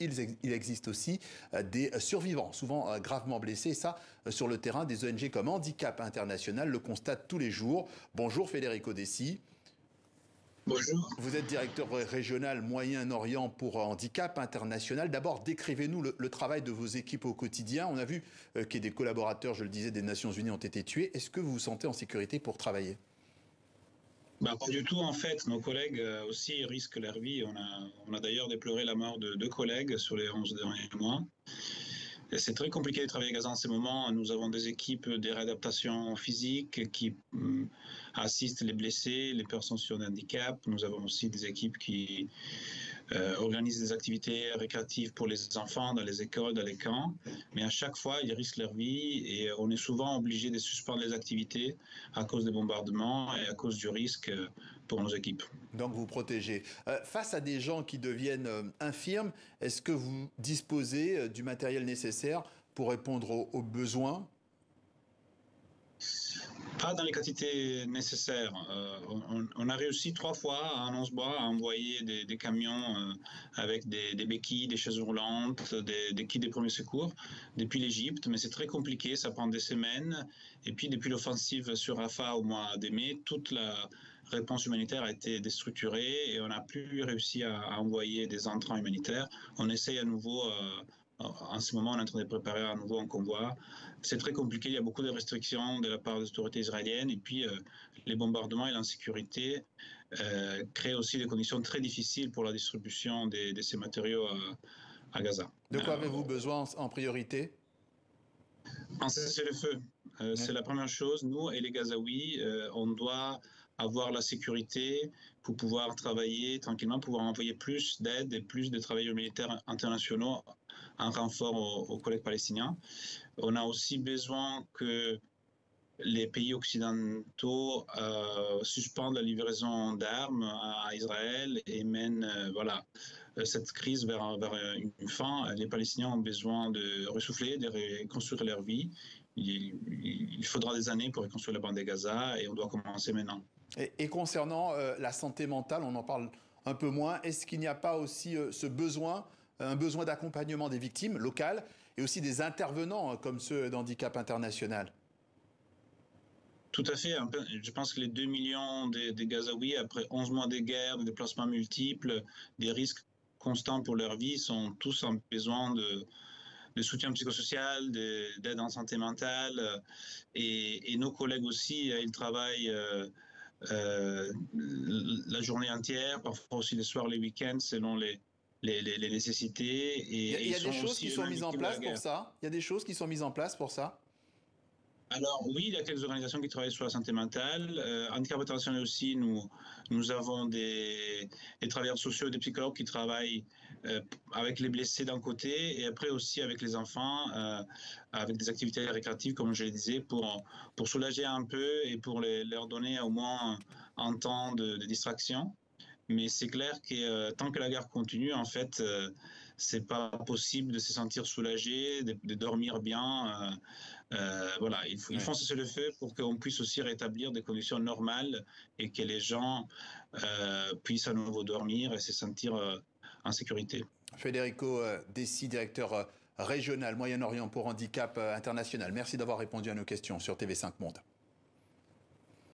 il existe aussi des survivants, souvent gravement blessés. Et ça, sur le terrain, des ONG comme Handicap International le constatent tous les jours. Bonjour Federico Dessi. Bonjour. Vous êtes directeur régional Moyen-Orient pour Handicap International. D'abord, décrivez-nous le travail de vos équipes au quotidien. On a vu que des collaborateurs, je le disais, des Nations Unies ont été tués. Est-ce que vous vous sentez en sécurité pour travailler ? Pas du tout, en fait. Nos collègues aussi risquent leur vie. On a d'ailleurs déploré la mort de 2 collègues sur les 11 derniers mois. C'est très compliqué de travailler à Gaza en ces moments. Nous avons des équipes de réadaptation physique qui assistent les blessés, les personnes sur handicap. Nous avons aussi des équipes qui organisent des activités récréatives pour les enfants dans les écoles, dans les camps. Mais à chaque fois, ils risquent leur vie et on est souvent obligé de suspendre les activités à cause des bombardements et à cause du risque pour nos équipes. Donc vous protégez. Face à des gens qui deviennent infirmes, est-ce que vous disposez du matériel nécessaire pour répondre aux besoins ? Pas dans les quantités nécessaires. On a réussi 3 fois à Annoncebois à envoyer des camions avec des béquilles, des chaises roulantes, des kits de premiers secours depuis l'Égypte, mais c'est très compliqué, ça prend des semaines. Et puis depuis l'offensive sur Rafah au mois de mai, toute la réponse humanitaire a été déstructurée et on n'a plus réussi à envoyer des entrants humanitaires. On essaye à nouveau. En ce moment, on est en train de préparer à nouveau un convoi. C'est très compliqué, il y a beaucoup de restrictions de la part des autorités israéliennes. Et puis, les bombardements et l'insécurité créent aussi des conditions très difficiles pour la distribution de ces matériaux à Gaza. De quoi avez-vous besoin en priorité ? Un cessez-le-feu, c'est la première chose. Nous et les Gazaouis, on doit avoir la sécurité pour pouvoir travailler tranquillement, pouvoir envoyer plus d'aide et plus de travailleurs militaires internationaux en renfort aux collègues palestiniens. On a aussi besoin que les pays occidentaux suspendent la livraison d'armes à Israël et mènent cette crise vers une fin. Les Palestiniens ont besoin de ressouffler, de reconstruire leur vie. Il faudra des années pour reconstruire la bande de Gaza et on doit commencer maintenant. Et concernant la santé mentale, on en parle un peu moins. Est-ce qu'il n'y a pas aussi ce besoin, un besoin d'accompagnement des victimes locales et aussi des intervenants comme ceux d'Handicap International ? Tout à fait. Je pense que les 2 millions des Gazaouis, après 11 mois de guerre, de déplacements multiples, des risques constants pour leur vie, sont tous en besoin de soutien psychosocial, d'aide en santé mentale. Et nos collègues aussi, ils travaillent la journée entière, parfois aussi les soirs, les week-ends, selon les nécessités. Il y a des choses qui sont mises en place pour ça ? Il y a des choses qui sont mises en place pour ça ? Alors oui, il y a quelques organisations qui travaillent sur la santé mentale. Handicap International aussi, nous avons des travailleurs sociaux et des psychologues qui travaillent avec les blessés d'un côté et après aussi avec les enfants, avec des activités récréatives, comme je le disais, pour soulager un peu et pour leur donner au moins un temps de distraction. Mais c'est clair que tant que la guerre continue, en fait, c'est pas possible de se sentir soulagé, de dormir bien. Voilà, il faut cesser le feu pour qu'on puisse aussi rétablir des conditions normales et que les gens puissent à nouveau dormir et se sentir en sécurité. Federico Dessi, directeur régional Moyen-Orient pour Handicap International. Merci d'avoir répondu à nos questions sur TV5 Monde.